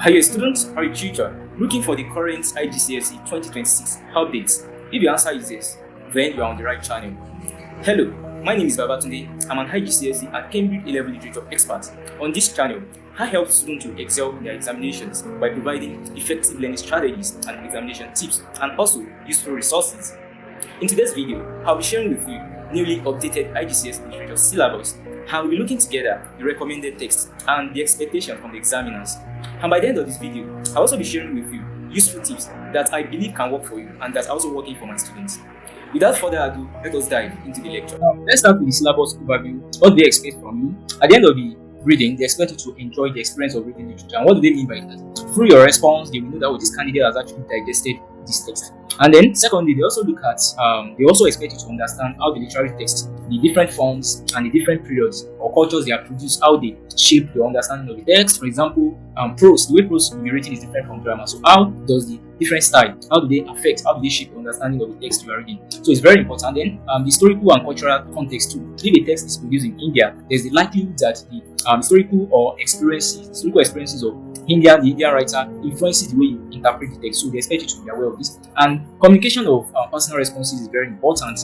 Are you a student or a tutor looking for the current IGCSE 2026 updates? If your answer is yes, then you are on the right channel. Hello, my name is Babatunde. I'm an IGCSE and Cambridge A-Level Literature expert. On this channel, I help students to excel in their examinations by providing effective learning strategies and examination tips, and also useful resources. In today's video, I'll be sharing with you newly updated IGCSE Literature syllabus, and we'll be looking together the recommended text and the expectation from the examiners. And by the end of this video, I'll also be sharing with you useful tips that I believe can work for you and that's also working for my students. Without further ado, let us dive into the lecture. Now, let's start with the syllabus overview. What do they expect from you? At the end of the reading, they expect you to enjoy the experience of reading literature. And what do they mean by that? Through your response, they will know that this candidate has actually digested this text. And then, secondly, they also look at, they also expect you to understand how the literary text, the different forms and the different periods or cultures they are produced, how they shape your understanding of the text. For example, prose, the way prose will be written is different from grammar. So how does the different style, how do they affect, how do they shape your understanding of the text you are reading? So it's very important. Then the historical and cultural context too. If a text is produced in India, there's the likelihood that the historical experiences of the Indian writer influences the way you interpret the text. So they expect you to be aware of this. And communication of personal responses is very important.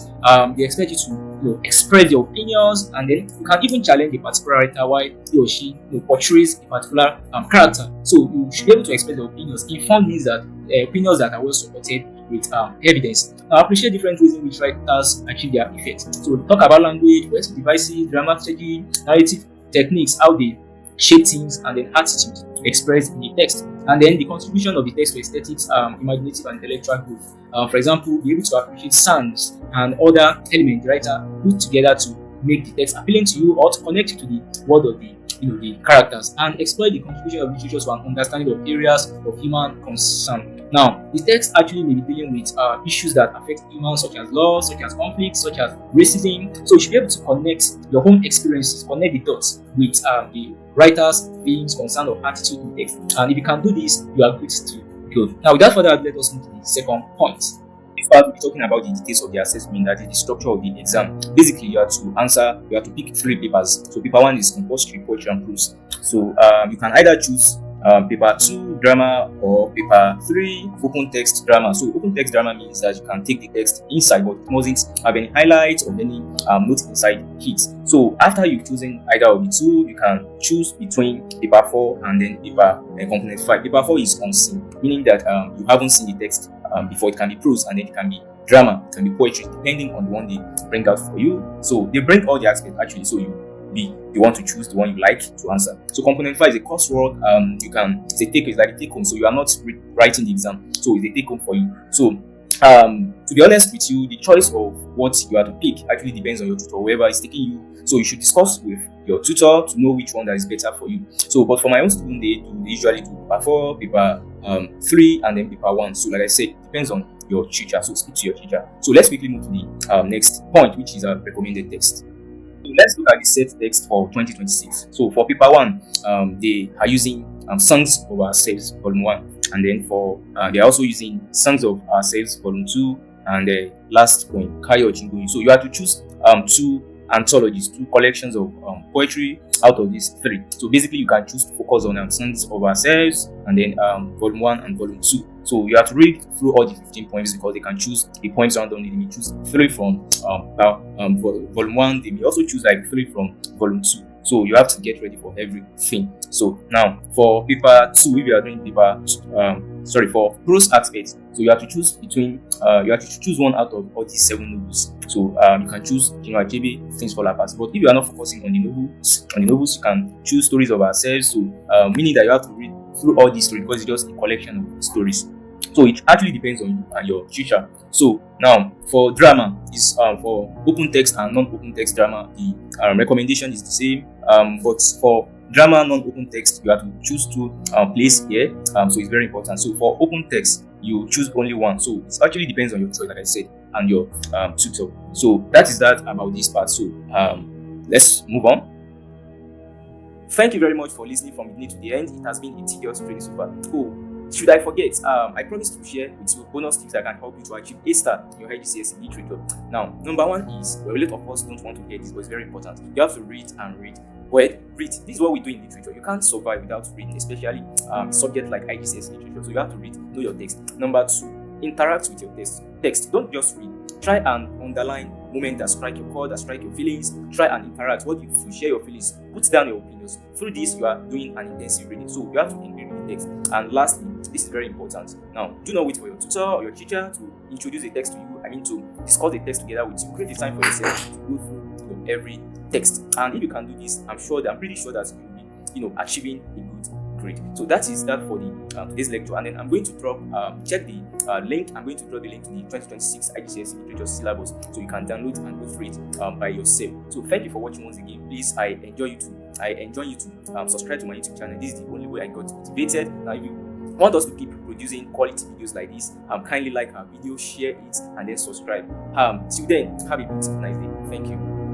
They expect you to express your opinions, and then you can even challenge a particular writer while he or she portrays a particular character. So you should be able to express your opinions. Informed means that opinions that are well supported with evidence. Now, I appreciate different ways in which writers achieve their effect. So we talk about language, poetic devices, dramaturgy, narrative techniques, how they shape things, and then attitude expressed in the text, and then the contribution of the text to aesthetics, imaginative and intellectual growth. For example, be able to appreciate sounds and other elements the writer put together to make the text appealing to you or to connect you to the world of the characters, and explore the contribution of literature to an understanding of areas of human concern. Now, the text actually may be dealing with issues that affect humans, such as law, such as conflict, such as racism. So you should be able to connect your own experiences, connect the dots with the writer's feelings, concern, or attitude in the text. And if you can do this, you are good to go. Now, without further ado, let us move to the second point. This part, we'll be talking about the details of the assessment, that is the structure of the exam. Basically, you have to pick 3 papers. So paper 1 is compulsory poetry and prose. So you can either choose paper 2 drama or paper 3 open text drama. So open text drama means that you can take the text inside, but it mustn't have any highlights or any notes inside it. So after you've chosen either of the 2, you can choose between paper 4 and then paper component 5. Paper 4 is unseen, meaning that you haven't seen the text before. It can be prose, and then it can be drama, it can be poetry, depending on the one they bring out for you. So they bring all the aspects actually, so you want to choose the one you like to answer. So component 5 is a coursework. It's like a take home. So you are not writing the exam, so it's a take home for you. So to be honest with you, the choice of what you are to pick actually depends on your tutor, whoever is taking you. So you should discuss with your tutor to know which one that is better for you. So, but for my own student, they usually do paper 4, paper 3, and then paper 1. So like I said, it depends on your teacher. So speak to your teacher. So let's quickly move to the next point, which is a recommended text. So let's look at the set text for 2026. So for paper 1, they are using Songs of Ourselves volume 1, and then for they are also using Songs of Ourselves volume 2, and the last poem Kayo Chingoyi. So you have to choose 2 anthologies, 2 collections of poetry out of these 3. So basically, you can choose to focus on Songs of Ourselves and then volume 1 and volume 2. So you have to read through all the 15 poems, because they can choose the poems randomly. They may choose 3 from volume 1. They may also choose like 3 from volume 2. So you have to get ready for everything. So now for paper 2, if you are doing for prose aspects, so you have to choose between choose one out of all these 7 novels. So you can choose Achebe, Things Fall Apart. But if you are not focusing on the novels, you can choose Stories of Ourselves. So meaning that you have to read through all these stories, because it's just a collection of stories. So it actually depends on you and your teacher. So now for drama, is for open text and non-open text drama, the recommendation is the same. But for drama non-open text, you have to choose 2 plays here. So it's very important. So for open text, you choose only 1. So it actually depends on your choice, like I said, and your tutor. So that is that about this part. So let's move on. Thank you very much for listening from beginning to the end. It has been a tedious journey so far. Should I forget, I promised to share with you bonus tips that can help you to achieve A star in your IGCSE Literature. Now, number 1 is, well, a lot of us don't want to hear this, but it's very important. You have to read and read Well, read. This is what we do in literature. You can't survive without reading, especially subjects like IGCSE Literature. So you have to read, know your text. Number 2, interact with your text. Don't just read. Try and underline moments that strike your chord, that strike your feelings. Try and interact. What you feel, share your feelings. Put down your opinions. Through this, you are doing an intensive reading. So you have to engage with the text. And lastly, this is very important. Now, do not wait for your tutor or your teacher to introduce a text to you. To discuss the text together with you. Create a time for yourself to go through every text. And if you can do this, I'm pretty sure that you will be achieving a good grade. So that is that for the today's lecture. And then I'm going to drop check the link. I'm going to drop the link to the 2026 IGCSE Literature syllabus, so you can download and go through it by yourself. So thank you for watching once again. Please, I enjoy you to subscribe to my YouTube channel. This is the only way I got motivated. Now, if you want us to keep producing quality videos like this, kindly like our video, share it, and then subscribe. Till then, have a beautiful nice day. Thank you.